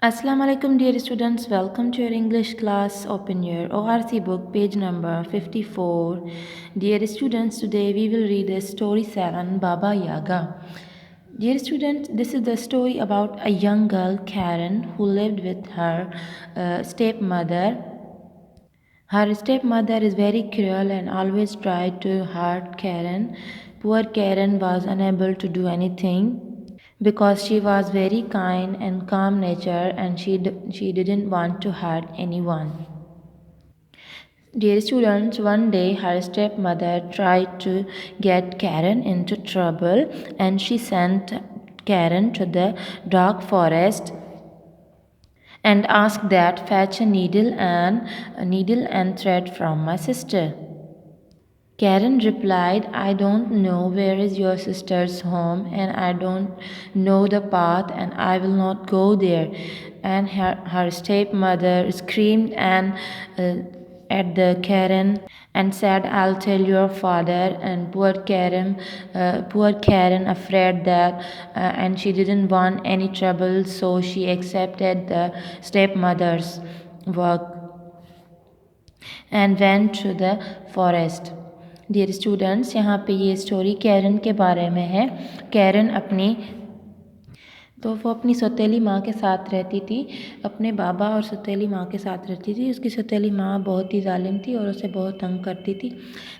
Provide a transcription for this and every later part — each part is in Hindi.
Assalamu alaikum dear students, welcome to your English class. Open your ORC book page number 54. Dear students, today we will read the story 7 Baba Yaga. Dear students, this is the story about a young girl Karen who lived with her stepmother. Her stepmother is very cruel and always tried to hurt Karen. Poor Karen was unable to do anything because she was very kind and calm nature and she didn't want to hurt anyone. Dear students, one day her stepmother tried to get Karen into trouble and she sent Karen to the dark forest and asked that fetch a needle and thread from my sister. Karen replied, I don't know where is your sister's home and I don't know the path and I will not go there. And her stepmother screamed at the Karen and said, I'll tell your father. And poor Karen afraid that and she didn't want any trouble, so she accepted the stepmother's work and went to the forest. Dear students, यहाँ पे ये स्टोरी कैरन के बारे में है। कैरन वो अपनी सौतेली माँ के साथ रहती थी, अपने बाबा और सौतेली माँ के साथ रहती थी। उसकी सौतेली माँ बहुत ही जालिम थी और उसे बहुत तंग करती थी।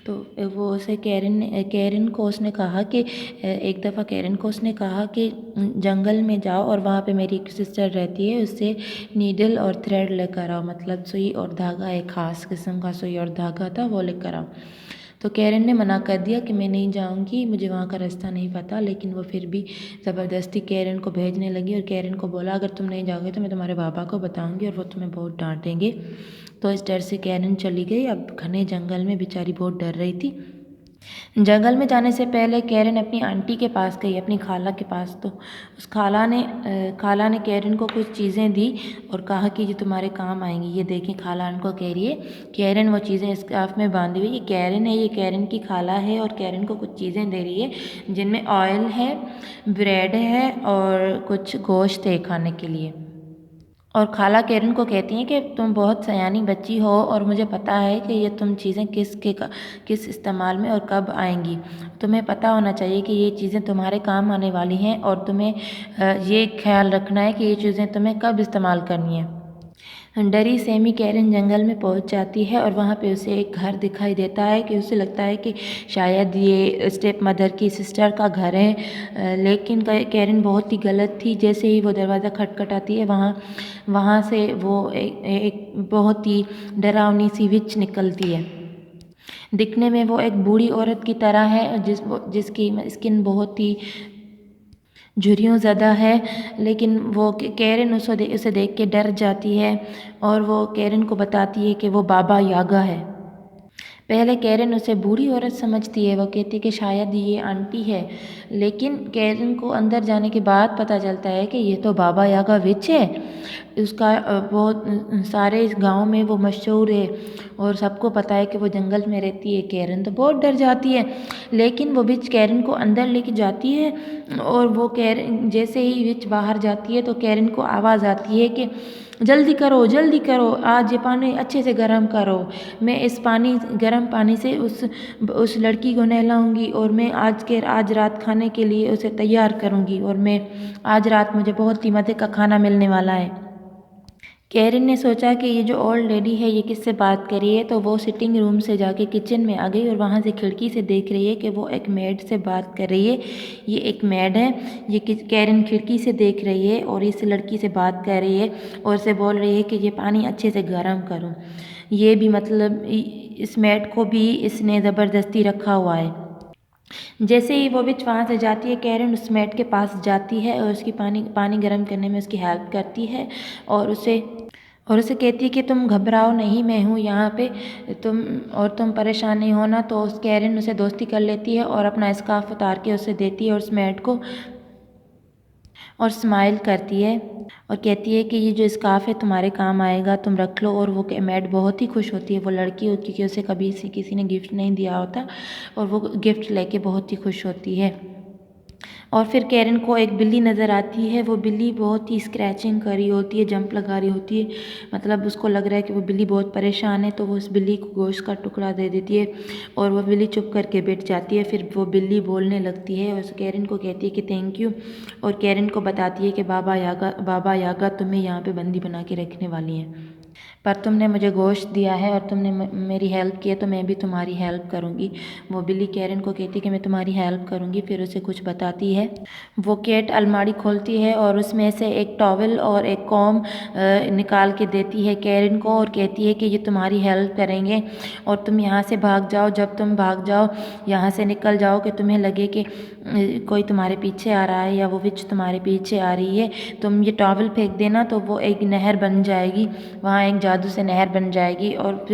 तो वो उसे कैरन को उसने कहा कि एक दफ़ा कैरन को उसने कहा कि जंगल में जाओ और वहाँ पे मेरी एक सिस्टर रहती है, उससे नीडल और थ्रेड लेकर आओ, मतलब सुई और धागा, एक ख़ास किस्म का सुई और धागा था, वो लेकर आओ। तो कैरन ने मना कर दिया कि मैं नहीं जाऊंगी, मुझे वहाँ का रास्ता नहीं पता। लेकिन वो फिर भी ज़बरदस्ती कैरन को भेजने लगी और कैरन को बोला, अगर तुम नहीं जाओगे तो मैं तुम्हारे पापा को बताऊंगी और वो तुम्हें बहुत डांटेंगे। तो इस डर से कैरन चली गई। अब घने जंगल में बेचारी बहुत डर रही थी। जंगल में जाने से पहले कैरन अपनी आंटी के पास गई, अपनी खाला के पास। तो उस खाला ने कैरन को कुछ चीज़ें दी और कहा कि ये तुम्हारे काम आएंगी। ये देखें, खाला उनको कह रही है। कैरन वो चीज़ें स्कार्फ में बांधी हुई। ये कैरन है, ये कैरन की खाला है और कैरन को कुछ चीज़ें दे रही है जिनमें ऑयल है, ब्रेड है और कुछ गोश्त है खाने के लिए। और खाला कैरन को कहती हैं कि तुम बहुत सयानी बच्ची हो और मुझे पता है कि ये तुम चीज़ें किस इस्तेमाल में और कब आएंगी। तुम्हें पता होना चाहिए कि ये चीज़ें तुम्हारे काम आने वाली हैं और तुम्हें ये ख्याल रखना है कि ये चीज़ें तुम्हें कब इस्तेमाल करनी है। डरी सहमी कैरन जंगल में पहुंच जाती है और वहाँ पे उसे एक घर दिखाई देता है कि उसे लगता है कि शायद ये स्टेप मदर की सिस्टर का घर है। लेकिन कैरन बहुत ही गलत थी। जैसे ही वो दरवाज़ा खटखटाती है, वहाँ से वो एक बहुत ही डरावनी सी विच निकलती है। दिखने में वो एक बूढ़ी औरत की तरह है जिसकी स्किन बहुत ही झुर्रियों ज़्यादा है। लेकिन वो कैरन उसे देख के डर जाती है और वो कैरन को बताती है कि वो बाबा यागा है। पहले कैरन उसे बूढ़ी औरत समझती है। वो कहती है कि शायद ये आंटी है। लेकिन कैरन को अंदर जाने के बाद पता चलता है कि ये तो बाबा यागा विच है। उसका बहुत सारे इस गांव में वो मशहूर है और सबको पता है कि वो जंगल में रहती है। कैरन तो बहुत डर जाती है। लेकिन वो विच कैरन को अंदर लेके जाती है और वो कैरन जैसे ही विच बाहर जाती है तो कैरन को आवाज़ आती है कि जल्दी करो, आज ये पानी अच्छे से गर्म करो। मैं इस गर्म पानी से उस लड़की को नहलाऊंगी और मैं आज रात खाने के लिए उसे तैयार करूंगी और मैं आज रात मुझे बहुत ही मज़े का खाना मिलने वाला है। कैरन ने सोचा कि ये जो ओल्ड लेडी है ये किससे बात कर रही है। तो वो सिटिंग रूम से जाके किचन में आ गई और वहाँ से खिड़की से देख रही है कि वो एक मेड से बात कर रही है। ये एक मेड है। ये कैरन खिड़की से देख रही है और इस लड़की से बात कर रही है और उसे बोल रही है कि ये पानी अच्छे से गर्म करो। ये भी मतलब इस मेड को भी इसने ज़बरदस्ती रखा हुआ है। जैसे ही वो विच वहाँ से जाती है, कैरन उस मेड के पास जाती है और उसकी पानी गर्म करने में उसकी हेल्प करती है और उसे कहती है कि तुम घबराओ नहीं, मैं हूँ यहाँ पे, तुम परेशान नहीं होना। तो उस कैरन उसे दोस्ती कर लेती है और अपना स्कार्फ उतार के उसे देती है और उस मेड को और स्माइल करती है और कहती है कि ये जो स्कार्फ है तुम्हारे काम आएगा, तुम रख लो। और वो मेड बहुत ही खुश होती है। वो लड़की क्योंकि उसे कभी किसी ने गिफ्ट नहीं दिया होता और वो गिफ्ट लेके बहुत ही खुश होती है। और फिर कैरन को एक बिल्ली नज़र आती है। वो बिल्ली बहुत ही स्क्रैचिंग कर रही होती है, जंप लगा रही होती है, मतलब उसको लग रहा है कि वो बिल्ली बहुत परेशान है। तो वो उस बिल्ली को गोश्त का टुकड़ा दे देती है और वो बिल्ली चुप करके बैठ जाती है। फिर वो बिल्ली बोलने लगती है और कैरन को कहती है कि थैंक यू, और कैरन को बताती है कि बाबा यागा तुम्हें यहाँ पे बंदी बना के रखने वाली हैं, पर तुमने मुझे गोश्त दिया है और तुमने मेरी हेल्प की है, तो मैं भी तुम्हारी हेल्प करूँगी। वो बिल्ली कैरन को कहती है कि मैं तुम्हारी हेल्प करूँगी, फिर उसे कुछ बताती है। वो कैट अलमारी खोलती है और उसमें से एक टॉवल और एक कॉम निकाल के देती है कैरन को और कहती है कि ये तुम्हारी हेल्प करेंगे और तुम यहाँ से भाग जाओ। जब तुम भाग जाओ, यहाँ से निकल जाओ कि तुम्हें लगे कि कोई तुम्हारे पीछे आ रहा है या वो विच तुम्हारे पीछे आ रही है, तुम ये टॉवल फेंक देना तो वो एक नहर बन जाएगी, वहाँ एक जादू से नहर बन जाएगी। और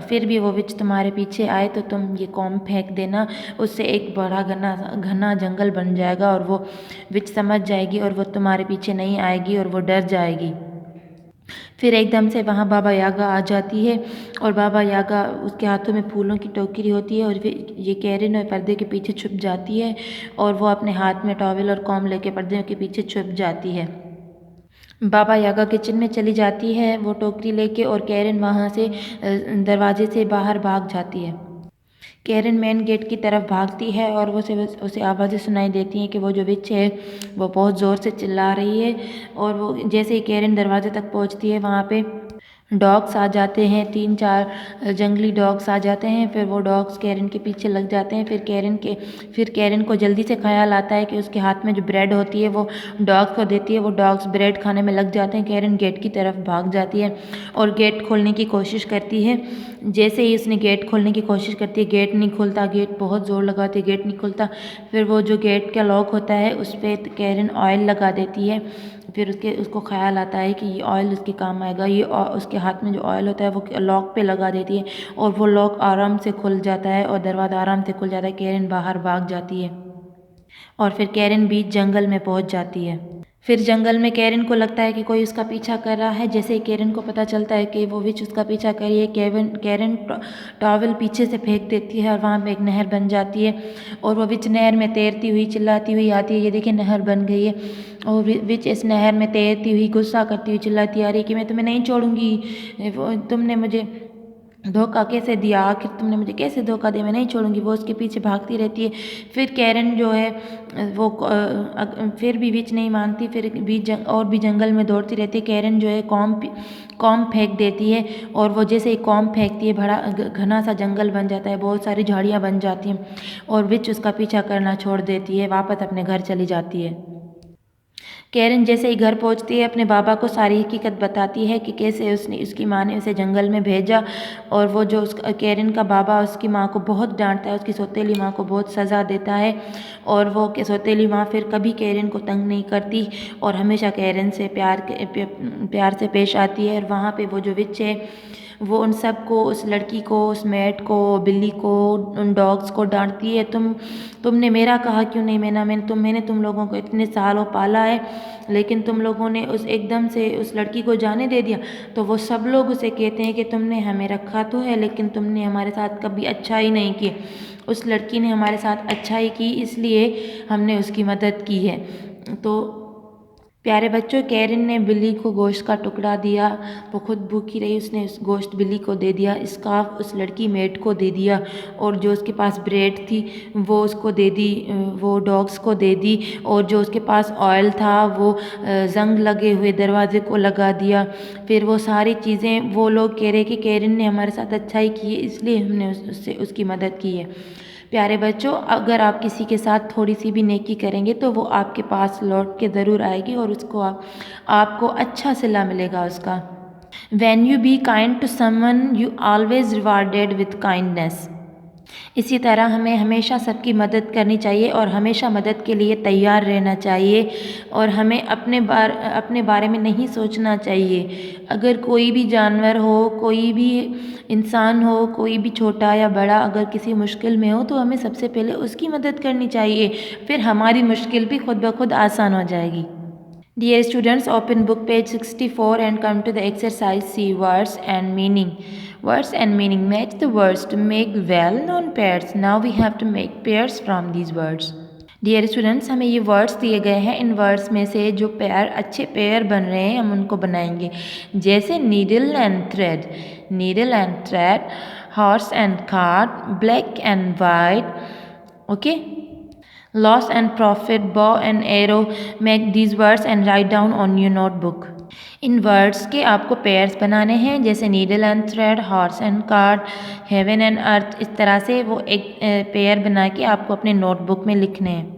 फिर भी वो विच तुम्हारे पीछे आए तो तुम ये कॉम फेंक देना, उससे एक बड़ा घना घना जंगल बन जाएगा और वो विच समझ जाएगी और वो तुम्हारे पीछे नहीं आएगी और वो डर जाएगी। फिर एकदम से वहाँ बाबा यागा आ जाती है और बाबा यागा, उसके हाथों में फूलों की टोकरी होती है और ये कैरन और पर्दे के पीछे छुप जाती है और वो अपने हाथ में टॉवल और कॉम लेके पर्दे के पीछे छुप जाती है। बाबा यागा किचन में चली जाती है वो टोकरी लेके और कैरन वहाँ से दरवाजे से बाहर भाग जाती है। कैरन मेन गेट की तरफ भागती है और उसे आवाज़ें सुनाई देती हैं कि वो जो विच है वो बहुत ज़ोर से चिल्ला रही है। और वो जैसे ही कैरन दरवाजे तक पहुंचती है, वहाँ पे डॉग्स आ जाते हैं, 3-4 जंगली डॉग्स आ जाते हैं। फिर वो डॉग्स कैरन के पीछे लग जाते हैं। फिर कैरन को जल्दी से ख्याल आता है कि उसके हाथ में जो ब्रेड होती है वो डॉग्स को देती है। वो डॉग्स ब्रेड खाने में लग जाते हैं। कैरन गेट की तरफ भाग जाती है और गेट खोलने की कोशिश करती है। जैसे ही उसने गेट खोलने की कोशिश करती है, गेट नहीं खुलता, गेट बहुत ज़ोर लगाती है, गेट नहीं खुलता। फिर वो जो गेट का लॉक होता है उस पर कैरन ऑयल लगा देती है। फिर उसको ख्याल आता है कि ये ऑयल उसके काम आएगा। ये उसके हाथ में जो ऑयल होता है वो लॉक पे लगा देती है और वो लॉक आराम से खुल जाता है और दरवाज़ा आराम से खुल जाता है। कैरन बाहर भाग जाती है और फिर कैरन बीच जंगल में पहुंच जाती है। फिर जंगल में कैरन को लगता है कि कोई उसका पीछा कर रहा है। जैसे ही कैरन को पता चलता है कि वो विच उसका पीछा कर रही है, कैरन टॉवल पीछे से फेंक देती है और वहाँ पे एक नहर बन जाती है और वो विच नहर में तैरती हुई चिल्लाती हुई आती है। ये देखिए नहर बन गई है और विच इस नहर में तैरती हुई गुस्सा करती हुई चिल्लाती आ रही कि मैं तुम्हें नहीं छोड़ूंगी, तुमने मुझे धोखा कैसे दिया, आखिर तुमने मुझे कैसे धोखा दिया, मैं नहीं छोड़ूंगी। वो उसके पीछे भागती रहती है। फिर कैरन जो है वो फिर भी विच नहीं मानती, फिर और भी जंगल में दौड़ती रहती है। कैरन जो है कॉम फेंक देती है और वो जैसे ही कॉम फेंकती है बड़ा घना सा जंगल बन जाता है, बहुत सारी झाड़ियाँ बन जाती हैं और विच उसका पीछा करना छोड़ देती है, वापस अपने घर चली जाती है। कैरन जैसे ही घर पहुंचती है अपने बाबा को सारी हकीकत बताती है कि कैसे उसकी माँ ने उसे जंगल में भेजा और वो जो कैरन का बाबा उसकी माँ को बहुत डांटता है, उसकी सौतेली माँ को बहुत सज़ा देता है और वो सौतेली माँ फिर कभी कैरन को तंग नहीं करती और हमेशा कैरन से प्यार से पेश आती है। और वहाँ पे वो जो विच है वो उन सब को, उस लड़की को, उस मैट को, बिल्ली को, उन डॉग्स को डांटती है, तुमने मेरा कहा क्यों नहीं। मैंने तुम लोगों को इतने सालों पाला है, लेकिन तुम लोगों ने एकदम से उस लड़की को जाने दे दिया। तो वो सब लोग उसे कहते हैं कि तुमने हमें रखा तो है, लेकिन तुमने हमारे साथ कभी अच्छा ही नहीं किया। उस लड़की ने हमारे साथ अच्छा ही की, इसलिए हमने उसकी मदद की है। तो प्यारे बच्चों, कैरन ने बिल्ली को गोश्त का टुकड़ा दिया। वो खुद भूखी रही, उसने उस गोश्त बिल्ली को दे दिया। स्कार्फ उस लड़की मेड को दे दिया और जो उसके पास ब्रेड थी वो उसको दे दी, वो डॉग्स को दे दी। और जो उसके पास ऑयल था वो जंग लगे हुए दरवाजे को लगा दिया। फिर वो सारी चीज़ें, वो लोग कह रहे कि कैरन ने हमारे साथ अच्छा ही की है, इसलिए हमने उससे उसकी मदद की है। प्यारे बच्चों, अगर आप किसी के साथ थोड़ी सी भी नेकी करेंगे तो वो आपके पास लौट के ज़रूर आएगी और उसको आपको अच्छा सिला मिलेगा उसका। When you be kind to someone, you always rewarded with kindness. इसी तरह हमें हमेशा सबकी मदद करनी चाहिए और हमेशा मदद के लिए तैयार रहना चाहिए और हमें अपने बारे में नहीं सोचना चाहिए। अगर कोई भी जानवर हो, कोई भी इंसान हो, कोई भी छोटा या बड़ा, अगर किसी मुश्किल में हो तो हमें सबसे पहले उसकी मदद करनी चाहिए, फिर हमारी मुश्किल भी खुद ब खुद आसान हो जाएगी। Dear students, open book page 64 and come to the exercise. See words and meaning. Words and meaning. Match the words to make well-known pairs. Now we have to make pairs from these words. Dear students, हमें ये वर्ड्स दिए गए हैं, इन वर्ड्स में से जो पेयर अच्छे पेयर बन रहे हैं हम उनको बनाएंगे। जैसे needle and thread, horse and cart, black and white, okay, loss and profit, bow and arrow. Make these words and write down on your notebook. इन वर्ड्स के आपको पेयर्स बनाने हैं, जैसे needle and thread, horse and cart, heaven and earth. इस तरह से वो एक पेयर बना के आपको अपने नोटबुक में लिखने हैं।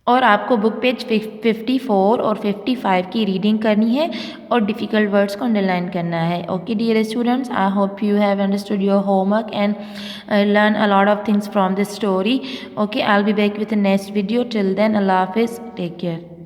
और आपको बुक पेज 54 और 55 की रीडिंग करनी है और डिफ़िकल्ट वर्ड्स को अंडरलाइन करना है। Okay dear students, I hope you have understood your homework and learn a lot of things from this story. Okay, I'll be back with the next video. Till then, Allah Hafiz, take care.